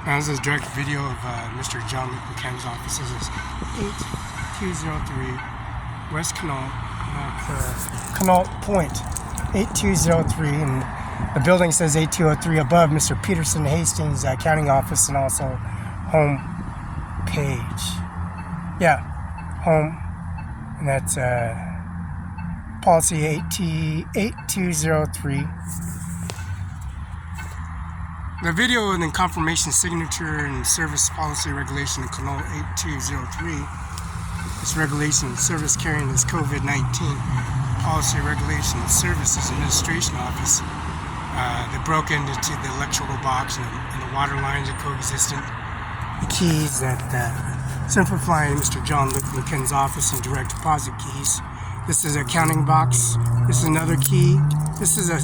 Now, this is a direct video of Mr. John Luke McCann's office. This is 8203 West Canal, Canal Point, 8203, and the building says 8203 above Mr. Peterson Hastings' accounting office, and also home page. Yeah, home, and that's policy 8203. The video and then confirmation signature and service policy regulation in Canal 8203. This regulation service carrying this COVID-19 policy regulation services administration office. They broke into the electrical box and the water lines are coexistent. The keys that simplifying Mr. John Luke McCann's office and direct deposit keys. This is an accounting box. This is another key. This is a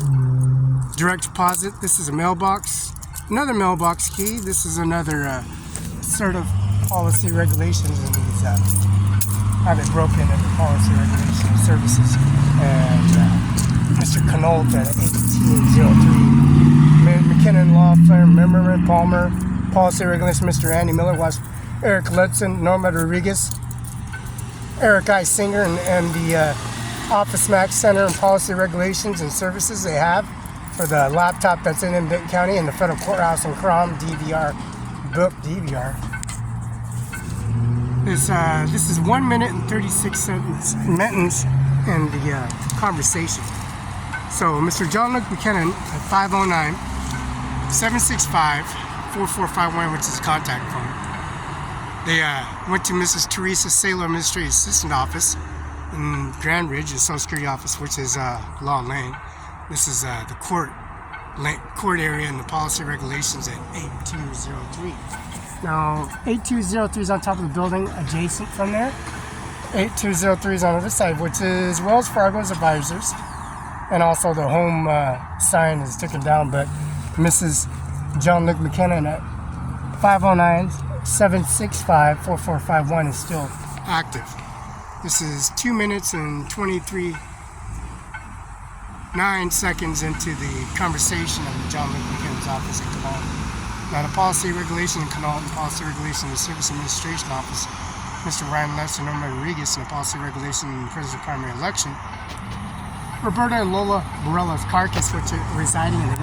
direct deposit. This is a mailbox. Another mailbox key. This is another sort of policy regulations, and these have it broken into policy regulation services. And Mr. Canolt at 1803. McKinnon Law Firm, Memorandum Palmer, policy regulation. Mr. Andy Miller, Eric Ludson, Norma Rodriguez, Eric I. Singer, and the Office Max Center and policy regulations and services they have for the laptop that's in Benton County and the federal courthouse in Crom, DVR, book DVR. This is 1 minute and 36 seconds minutes in the conversation. So Mr. John Luke McCann at 509-765-4451, which is his contact phone. They went to Mrs. Teresa Saylor Administrative Assistant Office in Grand Ridge, the Social Security Office, which is Law Lane. This is the court area and the policy regulations at 8203. Now, 8203 is on top of the building adjacent from there. 8203 is on the other side, which is Wells Fargo's advisors. And also the home sign is taken down, but Mrs. John Luke McKinnon at 509-765-4451 is still active. This is 2 minutes and 9 seconds into the conversation of John Luke McCann's office in Canal. Now, the policy regulation in Canal and policy regulation in the Service Administration Office, Mr. Ryan Lester, Norma Rodriguez, and the policy regulation in the President's primary election. Roberta and Lola Barela's carcass, which are residing in the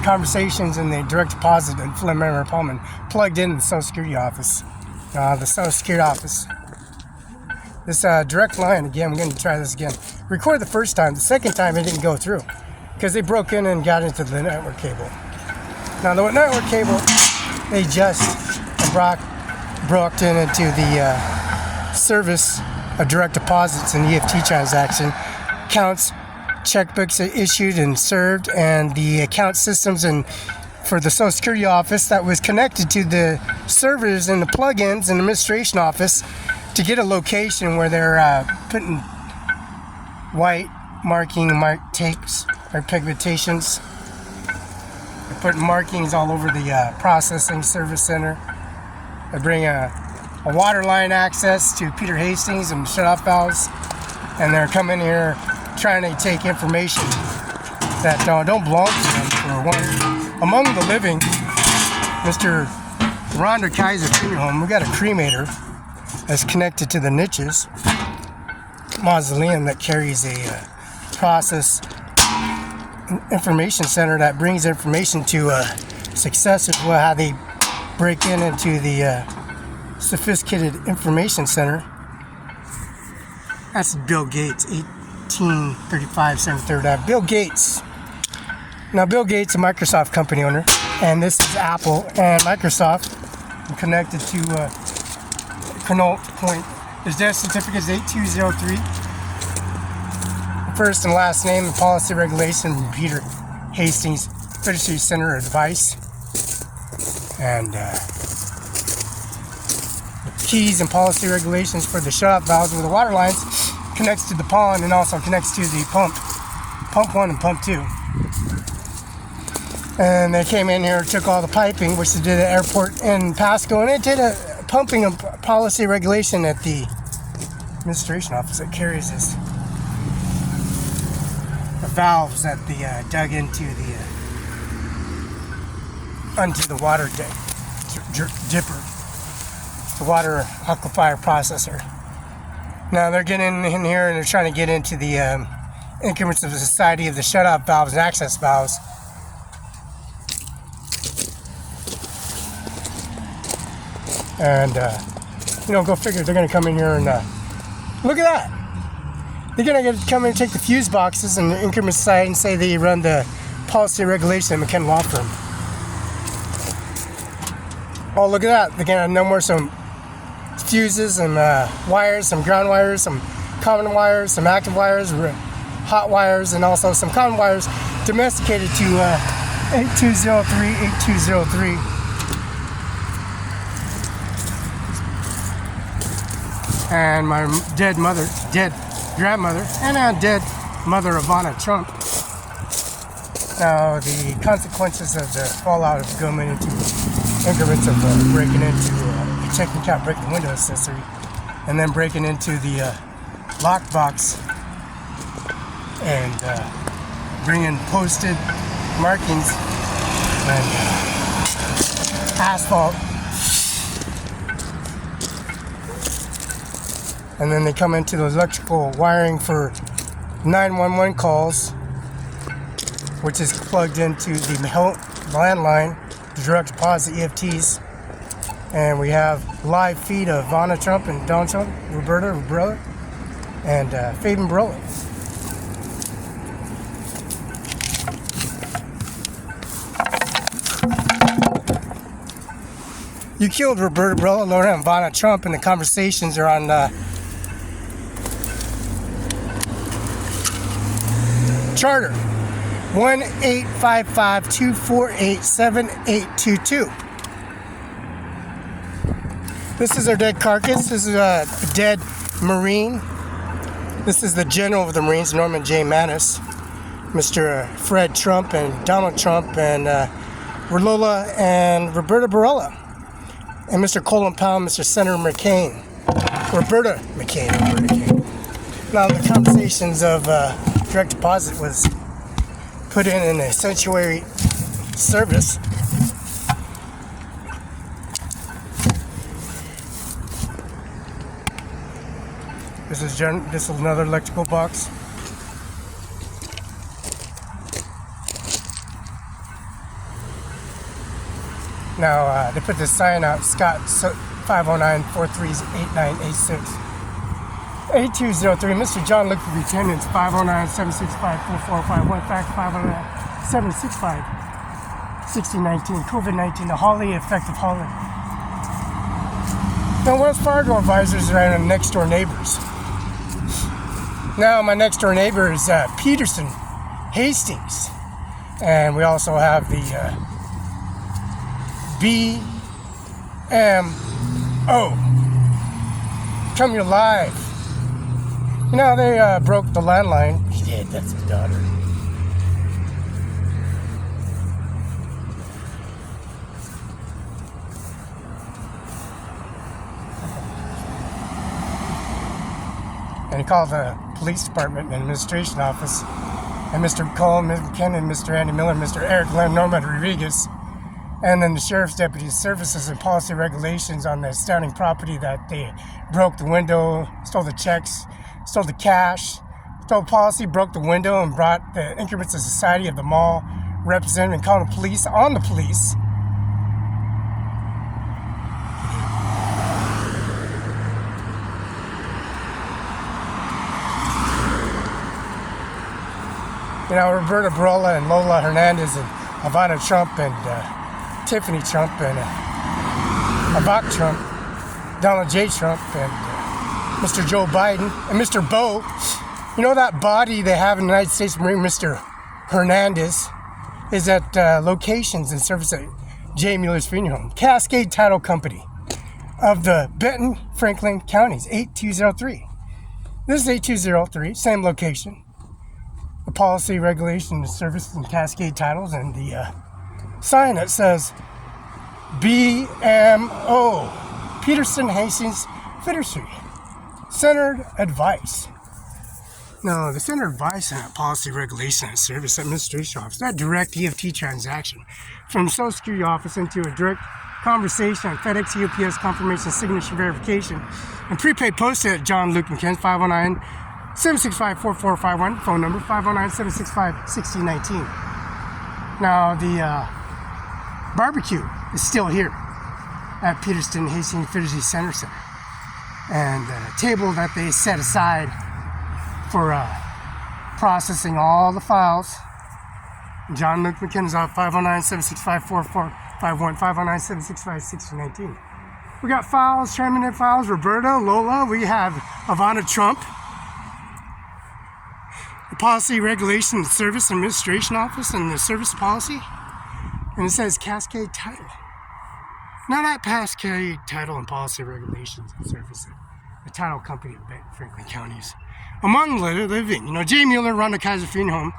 conversations in the direct deposit and Flynn Member Pullman, plugged in the Social Security Office. The Social Security Office. This direct line, again, we're going to try this again. Record the first time. The second time it didn't go through because they broke in and got into the network cable. Now the network cable, they just broke into the service of direct deposits and EFT transaction accounts, checkbooks issued and served, and the account systems and for the Social Security Office that was connected to the servers and the plugins in the administration office to get a location where they're putting white marking tapes or pigmentations. They're putting markings all over the processing service center. They bring a water line access to Peter Hastings and shut-off valves, and they're coming here trying to take information that don't belong to them. For one, among the living, Mr. Rhonda Kaiser Funeral Home, we got a cremator that's connected to the niches mausoleum that carries a process information center that brings information to successors. Well, how they break into the sophisticated information center. That's Bill Gates, 1835 73rd Ave. Bill Gates. Now, Bill Gates, a Microsoft company owner, and this is Apple and Microsoft. I'm connected to Canolt Point. His death certificate is 8203. First and last name, the policy regulation, Peter Hastings, Fiduciary Center Advice. And the keys and policy regulations for the shut-off valves with the water lines connects to the pond and also connects to the pump 1 and pump 2. And they came in here, took all the piping, which they did at the airport in Pasco, and they did a pumping and policy regulation at the administration office that carries this. The valves that they dug into the water dipper, the water aquifer processor. Now they're getting in here and they're trying to get into the increments of the society of the shutoff valves and access valves. And, go figure, they're going to come in here and look at that. They're going to come in and take the fuse boxes and the increment side and say they run the policy regulation at McKenna Law Firm. Oh, look at that. They're going to no more some fuses and wires, some ground wires, some common wires, some active wires, hot wires, and also some common wires domesticated to 8203, 8203. And my dead grandmother, and our dead mother, Ivana Trump. Now, the consequences of the fallout of going into increments of breaking into a checking account, breaking the window accessory, and then breaking into the lockbox and bringing posted markings and asphalt. And then they come into the electrical wiring for 911 calls, which is plugged into the landline, the direct deposit EFTs. And we have live feed of Ivana Trump and Donald Trump, Barela, and Fabian Barela. You killed Roberta Barela, Laura, and Ivana Trump, and the conversations are on Charter 1-855-248-7822. This is our dead carcass. This is a dead Marine. This is the General of the Marines, Norman J. Manus, Mr. Fred Trump and Donald Trump and Lola and Roberta Barela, and Mr. Colin Powell, Mr. Senator McCain, Roberta McCain. Now the conversations of direct deposit was put in a sanctuary service. This is another electrical box. Now they put this sign out, Scott 509-438986. 8203, Mr. John Luke Lieutenants, 509-765-4451, fact 509-765-1619, COVID-19, the Hawley, effective Hawley. Now, Wells Fargo advisors are our next door neighbors. Now, my next door neighbor is Peterson Hastings, and we also have the BMO. Come here live. You know, they broke the landline. He did, that's his daughter. And he called the police department and administration office, and Mr. Cole, Ms. McKinnon, Mr. Andy Miller, Mr. Eric Glenn, Norman Rodriguez, and then the Sheriff's Deputy Services and Policy Regulations on the astounding property that they broke the window, stole the checks, stole the cash, stole policy, broke the window, and brought the increments of society of the mall representative and called the police on the police. You know, Roberta Barela and Lola Hernandez and Ivana Trump and Tiffany Trump and Ivanka Trump, Donald J. Trump and Mr. Joe Biden and Mr. Bo. You know that body they have in the United States Marine, Mr. Hernandez, is at locations and service at J. Mueller's Funeral Home, Cascade Title Company of the Benton, Franklin counties, 8203. This is 8203, same location. The policy, regulation, the services, and Cascade titles, and the sign that says BMO, Peterson Hastings Fiduciary Centered Advice. No, the Center of Advice and Policy Regulation and Service Administration Office, that direct EFT transaction from the Social Security Office into a direct conversation on FedEx, UPS confirmation, signature verification, and prepaid posted at John Luke McKen's 509-765-4451, phone number 509-765-1619. Now, the barbecue is still here at Peterston Hastings Fidelity Center. And the table that they set aside for processing all the files. John Luke McKinnon's off 509-765-4451, 509-765-1619. We got files, terminated files, Roberta, Lola. We have Ivanka Trump. The Policy Regulation and Service Administration Office and the Service Policy. And it says Cascade Title. Now that Cascade Title and Policy Regulations and Service, the title company of Franklin counties. Among the living, Jay Mueller, Rhonda Kaiser Funeral Home,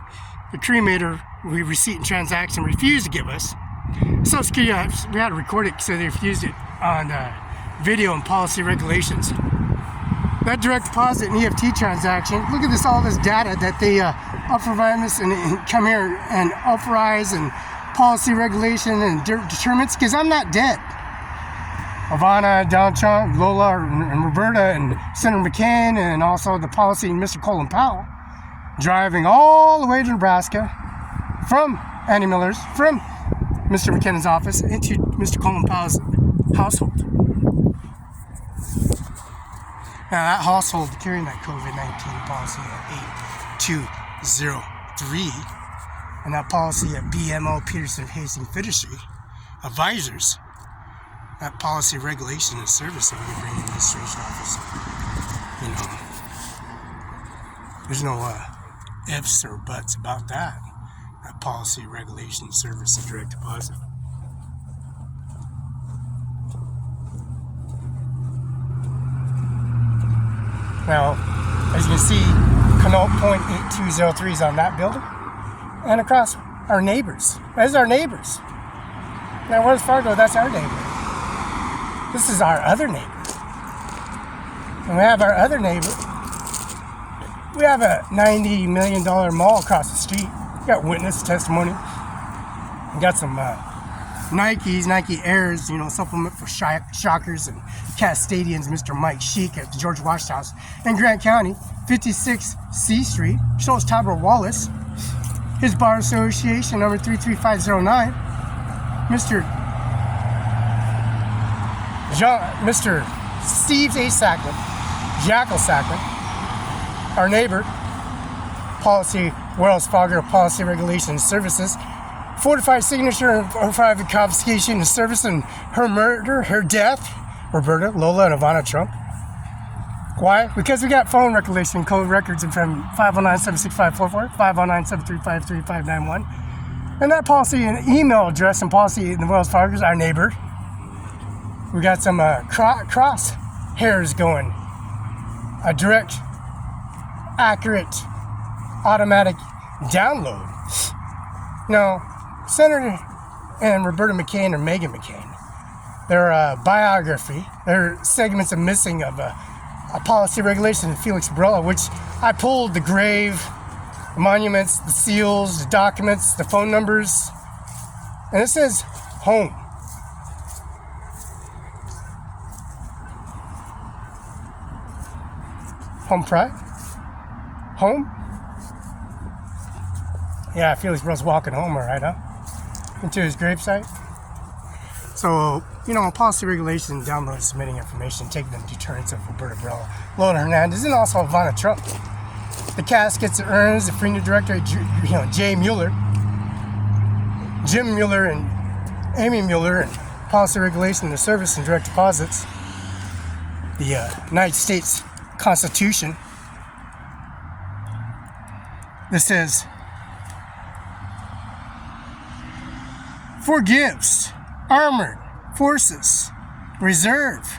the cremator, we receipt and transaction refused to give us. So we had to record it, so they refused it on video and policy regulations. That direct deposit and EFT transaction, look at this, all this data that they provide us and come here and authorize and policy regulation and determines, because I'm not dead. Ivana, Donald Trump, Lola, and Roberta, and Senator McCain, and also the policy and Mr. Colin Powell, driving all the way to Nebraska from Andy Miller's, from Mr. McKinnon's office into Mr. Colin Powell's household. Now that household carrying that COVID-19 policy at 8203, and that policy at BMO Peterson Hastings Fiduciary Advisors, that policy regulation and service of the Green Administration Office. There's no ifs or buts about that. That policy regulation service and direct deposit. Now, as you can see, Canal Point 8203 is on that building, and across our neighbors. That's our neighbors. Now, Wells Fargo, that's our neighbor. This is our other neighbor. And we have our other neighbor. We have a $90 million mall across the street. We got witness testimony. We got some Nike Airs, supplement for Shockers and Castadians, Mr. Mike Sheik at the George Washington House in Grant County, 56 C Street. Shows Tyler Wallace. His bar association, number 33509. Mr. Steve A. Sackman, Jackal Sackman, our neighbor, Policy, Wells Fargo Policy Regulation Services, fortified signature of private confiscation of service and her murder, her death, Roberta, Lola, and Ivanka Trump. Why? Because we got phone recollection code records from 509-765-44, 509-735-3591. And that policy and email address and policy in the Wells Fargo is our neighbor. We got some cross hairs going. A direct, accurate, automatic download. Now, Senator and Roberta McCain or Megan McCain, their biography, their segments are missing of a policy regulation of Felix Barela, which I pulled the grave, the monuments, the seals, the documents, the phone numbers, and it says home. Home pride? Home? Yeah, Felix Barela's walking home, all right, huh? Into his gravesite. So, policy regulation, download, submitting information, taking the deterrence of Roberta Barela, Lola Hernandez, and also Ivanka Trump. The caskets, the urns, the freedom director, Jay Mueller, Jim Mueller, and Amy Mueller, and policy regulation, the service and direct deposits, the United States Constitution. This says, forgives armored forces, reserve,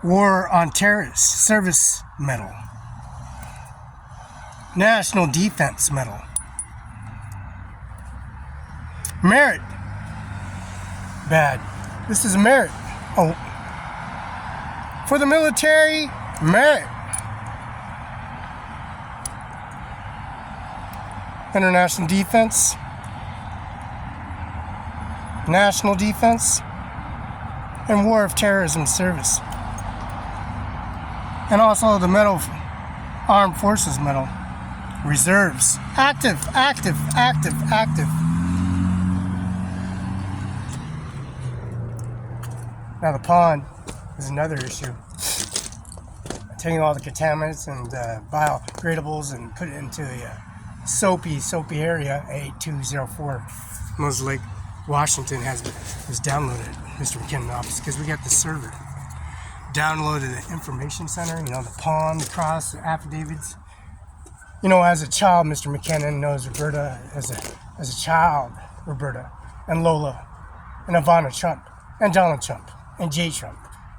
war on terrorists, service medal, national defense medal, merit, bad. This is merit. Oh, for the military, merit. international defense, national defense, and war of terrorism service. And also the Medal, Armed Forces Medal, reserves, active. Now the pond is another issue. Taking all the contaminants and biodegradables and put it into a soapy area, 8204 Moses Lake, Washington was downloaded at Mr. McKinnon's office because we got the server. Downloaded the information center, the pond, the cross, the affidavits. As a child, Mr. McKinnon knows Roberta as a child, Roberta, and Lola, and Ivana Trump, and Donald Trump, and Jay Trump,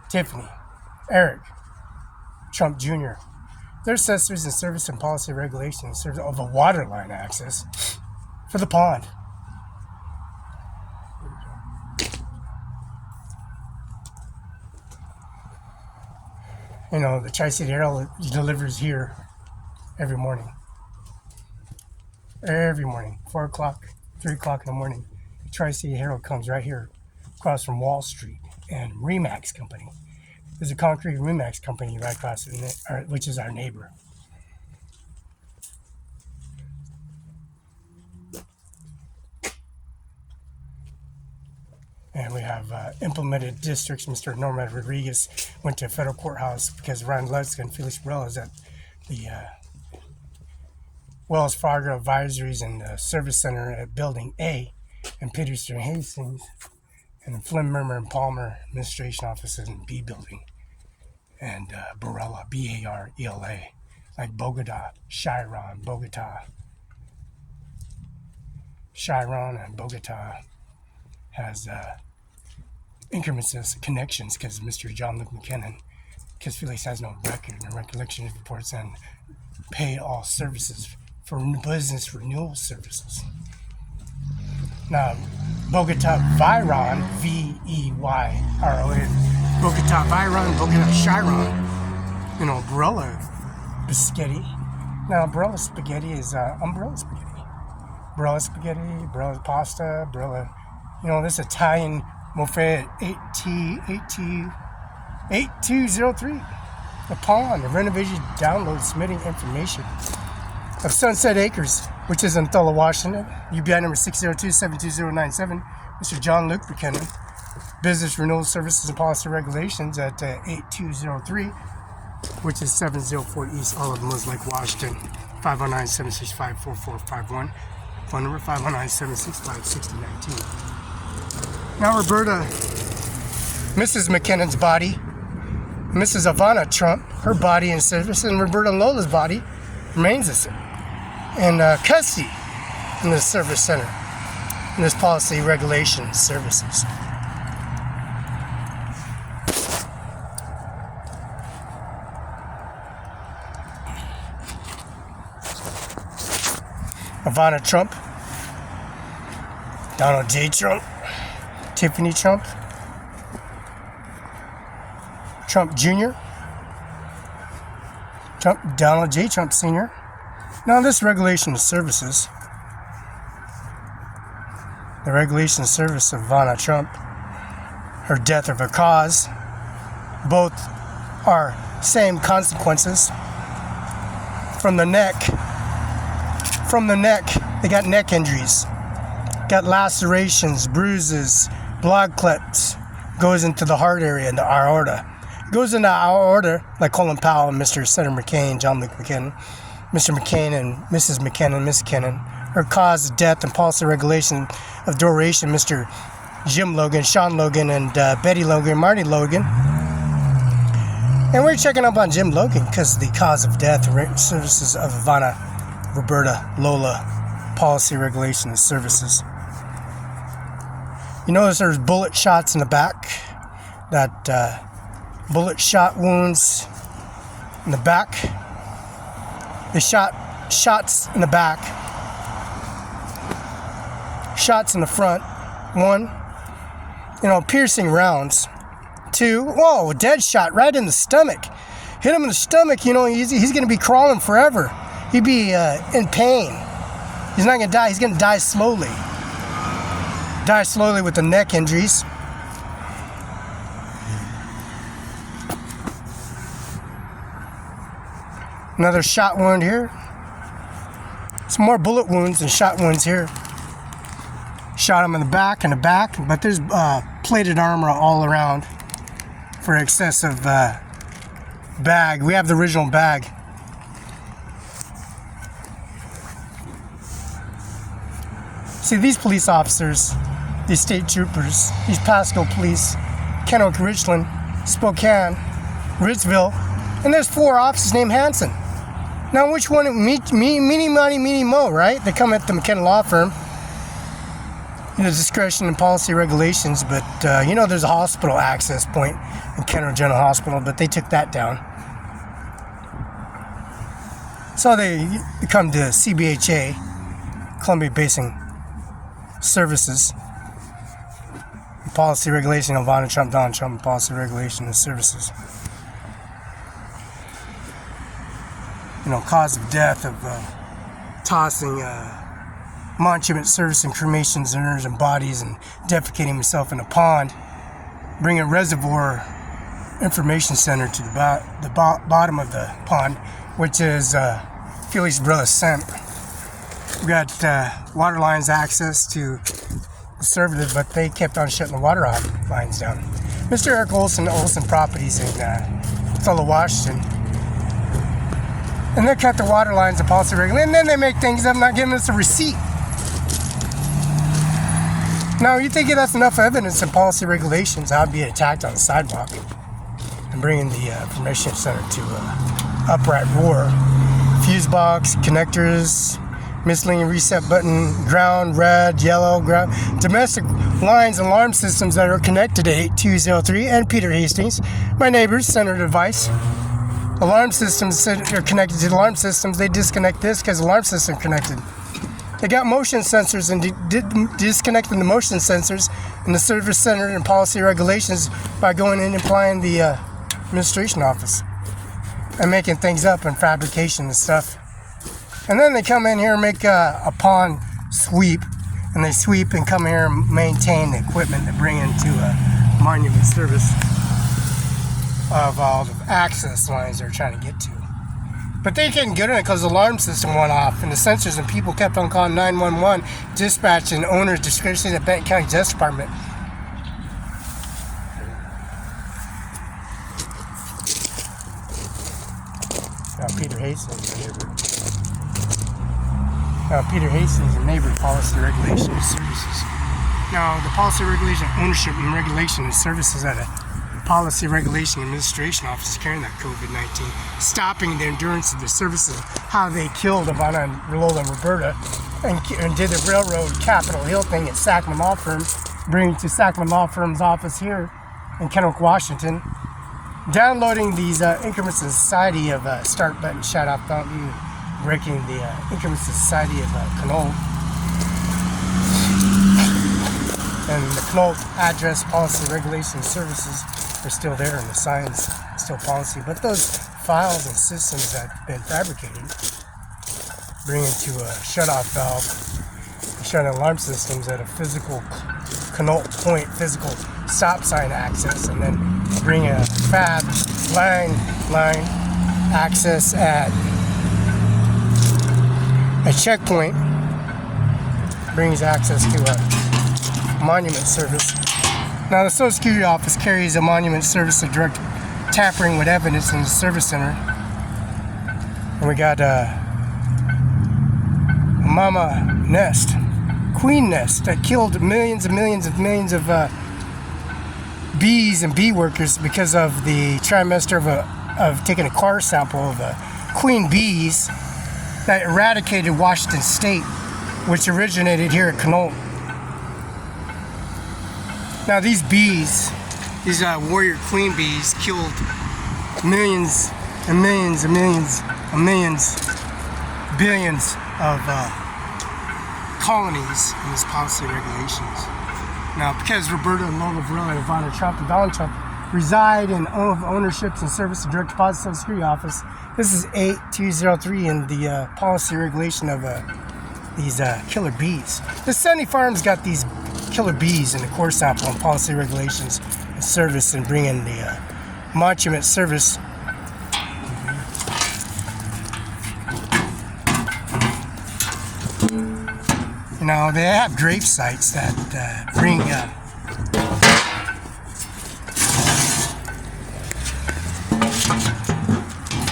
Tiffany, Eric Trump Jr. Their assessors in service and policy regulations of a water line access for the pond. The Tri-City Herald delivers here every morning. Every morning, 4 o'clock, 3 o'clock in the morning. The Tri-City Herald comes right here across from Wall Street and Remax Company. There's a concrete Remax company right across, which is our neighbor. And we have implemented districts. Mr. Norman Rodriguez went to a federal courthouse because Ryan Lutzka and Felix Barela is at the Wells Fargo Advisories and Service Center at Building A in Peterson Hastings, and the Flynn, Murmer, and Palmer Administration Offices in B Building, and Barela, B-A-R-E-L-A, like Bogota, Chiron, and Bogota has increments of connections because Mr. John Luke McKinnon, because Felix has no record and recollection reports and pay all services for business renewal services. Now, Bogota Viron, V-E-Y-R-O-N, Bogota Viron, Bogota Chiron, Barela Spaghetti. Now, Barela Spaghetti is umbrella spaghetti. Barela Spaghetti, Barela Pasta, Barela, this Italian Moffat 8203. The pond, the renovation download submitting information of Sunset Acres, which is in Othello, Washington. UBI number 602-72097. Mr. John Luke McKinnon. Business Renewal Services and Policy Regulations at 8203, which is 704 East Olive Mills Lake, Washington. 509-765-4451. Phone number 509-765-6019. Now Roberta, Mrs. McKinnon's body, Mrs. Ivana Trump, her body in service, and Roberta Lola's body remains in custody in the service center, in this policy regulation services. Ivana Trump, Donald J. Trump, Tiffany Trump, Trump Jr., Donald J. Trump Sr. Now this regulation of services, the regulation of service of Ivana Trump, her death of her cause, both are same consequences. From the neck, they got neck injuries, got lacerations, bruises, blood clots, goes into the heart area and the aorta. Goes into our aorta, like Colin Powell and Mr. Senator McCain, John Luke McKinnon, Mr. McCain and Mrs. McKinnon, Miss Kinnon. Her cause of death and policy regulation of duration, Mr. Jim Logan, Sean Logan, and Betty Logan, Marty Logan. And we're checking up on Jim Logan because the cause of death and services of Ivana, Roberta, Lola, policy regulation and services. You notice there's bullet shots in the back, that bullet shot wounds in the back. They shots in the back, shots in the front. 1, piercing rounds. 2, whoa, dead shot right in the stomach. Hit him in the stomach, he's going to be crawling forever. He'd be in pain. He's not going to die. He's going to die slowly. Die slowly with the neck injuries. Another shot wound here. Some more bullet wounds and shot wounds here. Shot him in the back and the back, but there's plated armor all around for excessive bag. We have the original bag. See, these police officers, these state troopers, these Pasco police, Kennewick, Richland, Spokane, Ritzville, and there's 4 officers named Hanson. Now, which one? Meeny, money, meeny, mo, right? They come at the McKenna Law Firm. Discretion and policy regulations, but there's a hospital access point in Kennewick General Hospital, but they took that down. So they come to CBHA, Columbia Basin Services, policy regulation of Donald Trump, and policy regulation of services. Cause of death of tossing monument service and cremation centers and bodies and defecating himself in a pond. Bring a reservoir information center to the bottom of the pond, which is Felix Barela sent. We got water lines access to conservative, but they kept on shutting the water lines down. Mr. Eric Olson Properties in Othello, Washington. And they cut the water lines and policy regulations, and then they make things up, not giving us a receipt. Now, you think that's enough evidence in policy regulations, I'd be attacked on the sidewalk and bringing the information center to upright roar. Fuse box, connectors, miscellaneous reset button, ground, red, yellow, ground. Domestic lines and alarm systems that are connected to 8203 and Peter Hastings. My neighbors, Senator Advice. Alarm systems are connected to the alarm systems. They disconnect this because the alarm system connected. They got motion sensors and disconnecting the motion sensors in the service center and policy regulations by going in and applying the administration office and making things up and fabrication and stuff. And then they come in here and make a pond sweep, and they sweep and come here and maintain the equipment that bring into a monument service of all the access lines they're trying to get to. But they couldn't get in it because the alarm system went off and the sensors, and people kept on calling 911, dispatch and owner's discretion at Benton County Justice Department. Peter Hastings, a neighbor. Peter Hastings, a neighbor, policy regulation and services. Now, the policy regulation, ownership and regulation and services at a policy regulation administration office carrying that COVID-19, stopping the endurance of the services, how they killed Ivanka and Lola and Roberta, and did the railroad Capitol Hill thing at Sacman Law Firm, bringing to Sacman Law Firm's office here in Kennewick, Washington, downloading these increments of society of start button, shut off button, breaking the increments of society of Knoll. And the Knoll address, policy, regulation, services are still there, and the signs still policy. But those files and systems that have been fabricated bring into a shut-off valve, shut alarm systems at a physical Knoll point, physical stop sign access, and then bring a fab line access at a checkpoint, brings access to a monument service. Now, the Social Security Office carries a monument service of direct tampering with evidence in the service center. And we got a mama nest, queen nest, that killed millions and millions and millions of bees and bee workers because of the trimester of taking a car sample of queen bees that eradicated Washington State, which originated here at Knoll. Now, these bees, these warrior queen bees, killed millions and millions and millions and millions, billions of colonies in this policy regulations. Now, because Roberta and Lola Barela and Ivanka Trump and Donald Trump reside in ownerships and service of direct deposit Social Security Office, this is 8203 in the policy regulation of these killer bees. The Sunny Farms got these killer bees in the core sample on policy regulations and service, and bring in the monument service. You know, they have grave sites that bring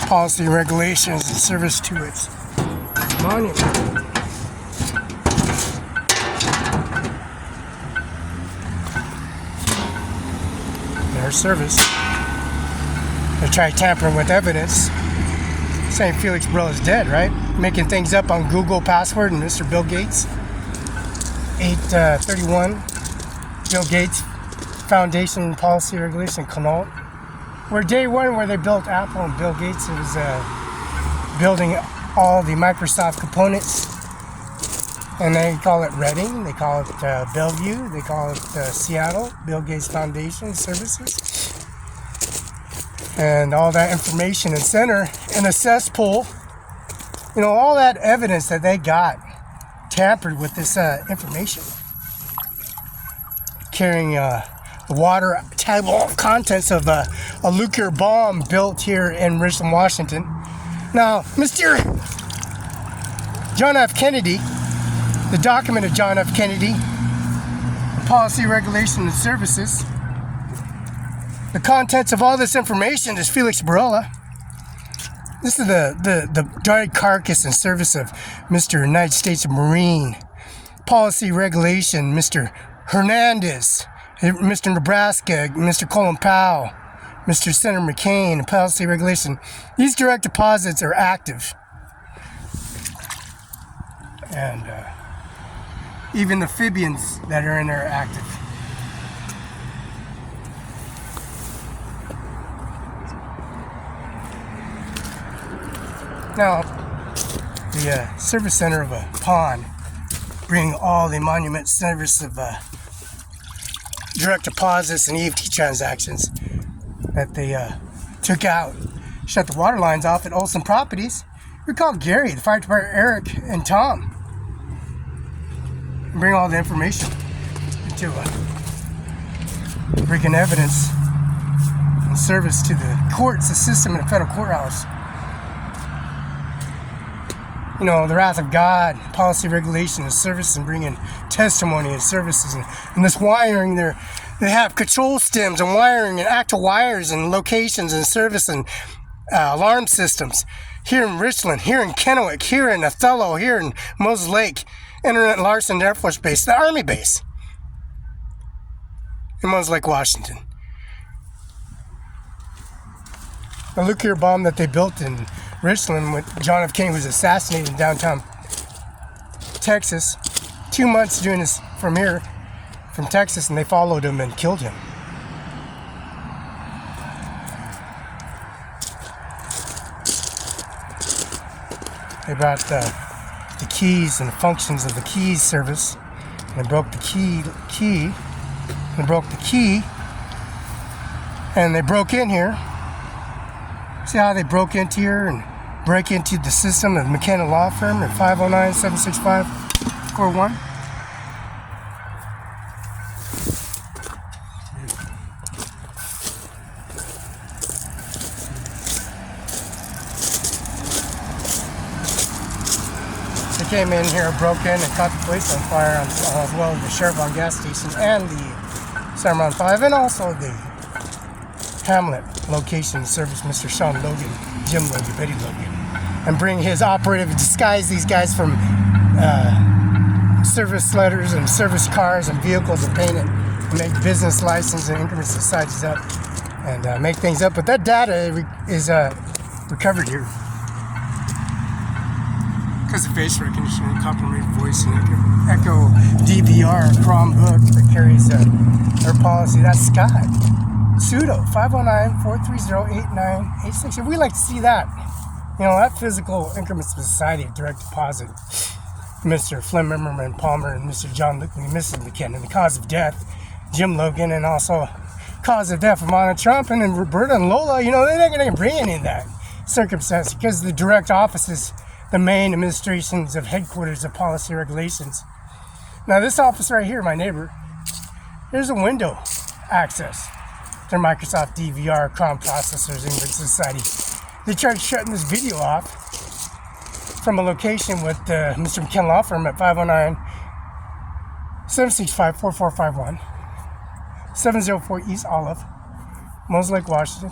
policy regulations and service to its monument. Their service. They try tampering with evidence, saying Felix Barela is dead, right? Making things up on Google password and Mr. Bill Gates. 831 Bill Gates Foundation Policy Regulation Connaught. Where day one, where they built Apple, and Bill Gates was building all the Microsoft components, and they call it Reading, they call it Bellevue, they call it Seattle, Bill Gates Foundation Services, and all that information and center in a cesspool. You know, all that evidence that they got tampered with this information, carrying the water table of contents of a nuclear bomb built here in Richland, Washington. Now, Mr. John F. Kennedy, the document of John F. Kennedy, policy, regulation, and services, the contents of all this information is Felix Barela. This is the dried carcass and service of Mr. United States Marine, policy, regulation, Mr. Hernandez, Mr. Nebraska, Mr. Colin Powell, Mr. Senator McCain, policy regulation. These direct deposits are active. And even the amphibians that are in there are active. Now, the service center of a pond, bring all the monument service of direct deposits and EFT transactions that they took out, shut the water lines off at Olson Properties. We called Gary, the fire department, Eric, and Tom, and bring all the information into bringing evidence and service to the courts, the system, and the federal courthouse. You know, the wrath of God, policy, regulation, and service, and bringing testimony and services, and this wiring. They have control stems and wiring and active wires and locations and service and alarm systems here in Richland, here in Kennewick, here in Othello, here in Moses Lake, Internet Larson Air Force Base, the Army base in Moses Lake, Washington. The nuclear bomb that they built in Richland when John F. Kennedy was assassinated in downtown Texas. 2 months doing this from here, from Texas, and they followed him and killed him. They brought the keys and the functions of the keys service, and they broke the key, and they broke the key, and they broke in here. See how they broke into here and break into the system of McKenna Law Firm at 509-765-41. They came in here, broke in, and caught the place on fire, as well as the Chevron gas station and the CIMARON5, and also the Hamlet location service, Mr. Sean Logan, Jim Logan, Betty Logan, and bring his operative, disguise these guys from service letters and service cars and vehicles, and paint it and make business license and increment societies up and make things up. But that data is recovered here because of face recognition and complementary voice and echo DVR Chromebook that carries their policy. That's Scott. Pseudo 509-430-8986. If we like to see that, you know, that physical increments of society of direct deposit, Mr. Flynn Memmerman Palmer and Mr. John Luckley, Mrs. McKinnon, the cause of death, Jim Logan, and also cause of death of Mona Trump and Roberta and Lola. You know, they're not going to bring any of that circumstance because the direct offices the main administrations of headquarters of policy regulations. Now this office right here, my neighbor, there's a window access. Their Microsoft DVR, Chrome processors, English Society. They tried shutting this video off from a location with Mr. McKenna Law Firm at 509-765-4451, 704 East Olive, Mose Lake, Washington.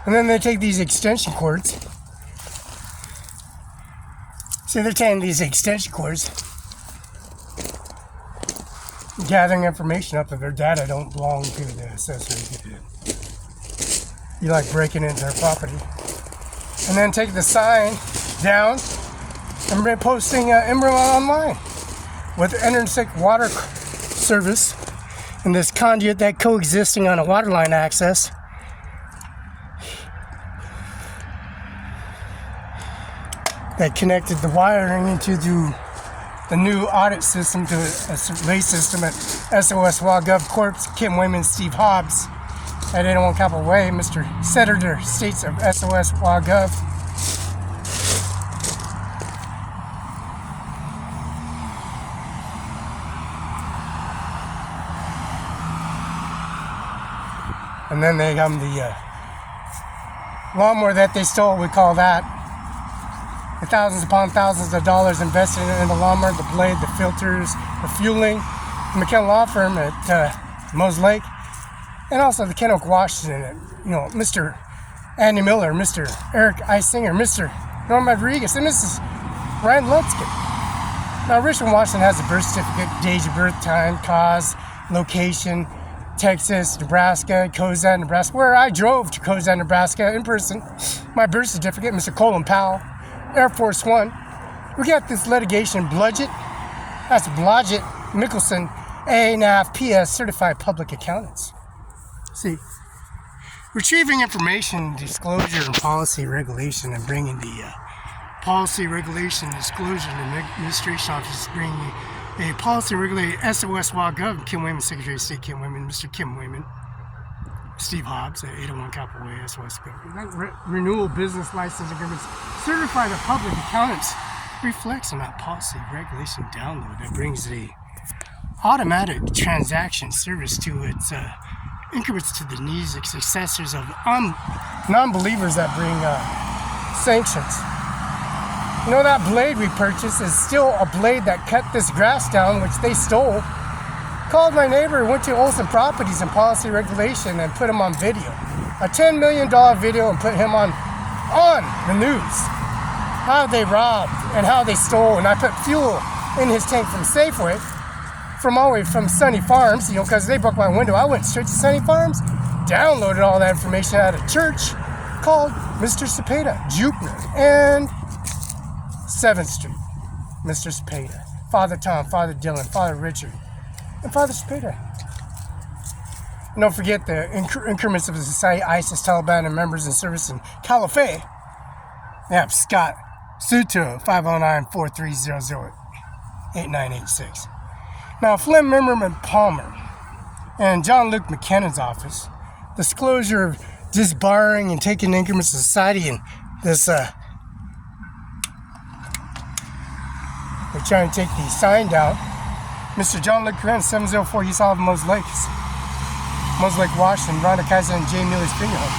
And then they take these extension cords. See, they're taking these extension cords, gathering information up, and their data don't belong to the accessory. You like breaking into their property. And then take the sign down and posting Emerald online with intersect water service and this conduit that coexisting on a water line access. That connected the wiring into the new audit system to a relay system at SOS WaGov Corp. Kim Wayman, Steve Hobbs at 801 Capitol Way, Mr. Senator States of SOS WaGov. And then they have the lawnmower that they stole, we call that. The thousands upon thousands of dollars invested in the lawnmower, the blade, the filters, the fueling. The McKenna Law Firm at Mose Lake. And also the Kennewick, Washington, Mr. Andy Miller, Mr. Eric Isinger, Mr. Norm Rodriguez, and Mrs. Ryan Lutzkin. Now, Richmond, Washington has a birth certificate, date of birth, time, cause, location, Texas, Nebraska, Kozad, Nebraska, where I drove to Kozad, Nebraska in person. My birth certificate, Mr. Colin Powell, Air Force One. We got this litigation, Bludget, that's Blodgett, Mickelson, A&AF, PS, Certified Public Accountants. See, retrieving information, disclosure, and policy regulation, and bringing the policy regulation, disclosure, and the administration office, bringing a policy regulator, SOS WaGov, Kim Wayman, Secretary of State Kim Wayman, Mr. Kim Wayman, Steve Hobbs at 801 Capitol Way, SOS Government. Renewal business license agreements, certified public accountants, reflects on that policy regulation download that brings the automatic transaction service to its increments to the needs and successors of non-believers that bring sanctions. You know, that blade we purchased is still a blade that cut this grass down, which they stole. Called my neighbor, went to Olsen Properties and Policy Regulation and put him on video. A $10 million video, and put him on the news. How they robbed and how they stole. And I put fuel in his tank from Safeway, from all the way from Sunny Farms, because they broke my window. I went straight to Sunny Farms, downloaded all that information out of church, called Mr. Cepeda, Jupiter, and 7th Street, Mr. Cepeda, Father Tom, Father Dylan, Father Richard, and Father Cepeda. And don't forget the increments of the society, ISIS, Taliban, and members in service in Caliphate. Yeah, Scott Suto, 509-4300-8986. Now, Flynn Memberman Palmer and John Luke McKennan's office, disclosure of disbarring and taking increments of society, and this, they're trying to take the sign down. Mr. John Luke McKennan, 704 East Olive, Mose Lake, Washington, Rhonda Kaiser, and Jay Mueller's finger home.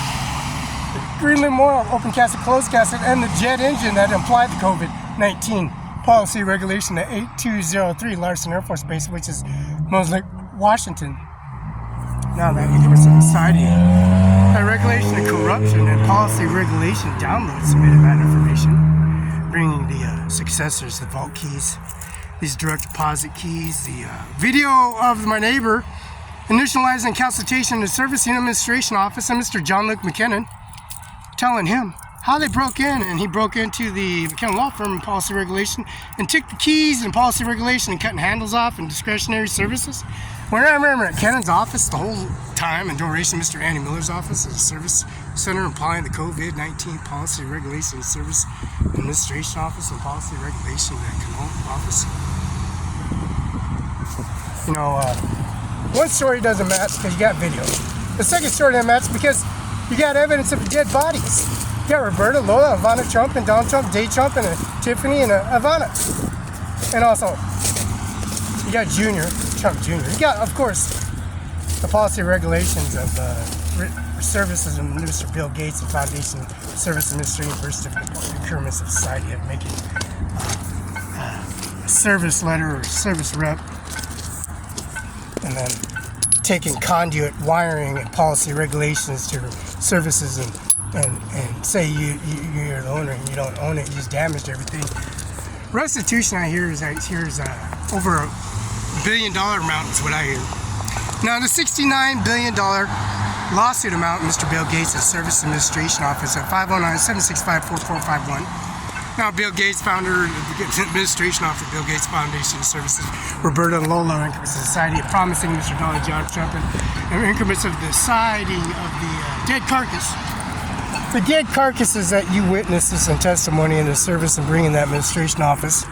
The Greenland Memorial, open casket, closed casket, and the jet engine that implied the COVID-19 policy regulation at 8203 Larson Air Force Base, which is Mose Lake, Washington. Now that increments of society, that regulation of corruption and policy regulation download submitted that information, bringing the successors, the vault keys, these direct deposit keys, the video of my neighbor initializing consultation in the Service and Administration Office and Mr. John Luke McKennan, telling him how they broke in, and he broke into the McKenna Law Firm and Policy Regulation and took the keys and Policy Regulation and cutting handles off and discretionary services. When I remember at Kennan's office the whole time and duration, Mr. Andy Miller's office as a service center applying the COVID-19 Policy Regulation Service Administration Office and Policy Regulation at Canal Office. One story doesn't match because you got video. The second story doesn't match because you got evidence of dead bodies. got Roberta, Lola, Ivana Trump, and Donald Trump, Day Trump, and Tiffany, and Ivana. And also, you got Junior, Trump Jr. You got, of course, the policy regulations of services of Mr. Bill Gates and Foundation Service Administration versus Procurement Society of making a service letter or service rep, and then taking conduit wiring and policy regulations to services and say you're the owner and you don't own it, you just damaged everything. Restitution I hear is over $1 billion amount is what I hear. Now the $69 billion lawsuit amount, Mr. Bill Gates' Service Administration Office at 509-765-4451. Now Bill Gates, founder of the administration office of Bill Gates Foundation Services, Roberta and Lola Increments of Society, promising Mr. Donald John Trump and increments of the Society of the dead carcass. The dead carcasses that you witnesses in testimony in the service and bringing the administration office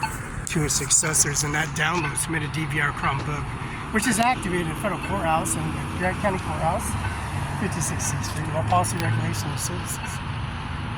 to its successors, and that download submitted DVR Chromebook, which is activated at Federal Courthouse and Grant County Courthouse, 56th Street, Policy Regulation and Services.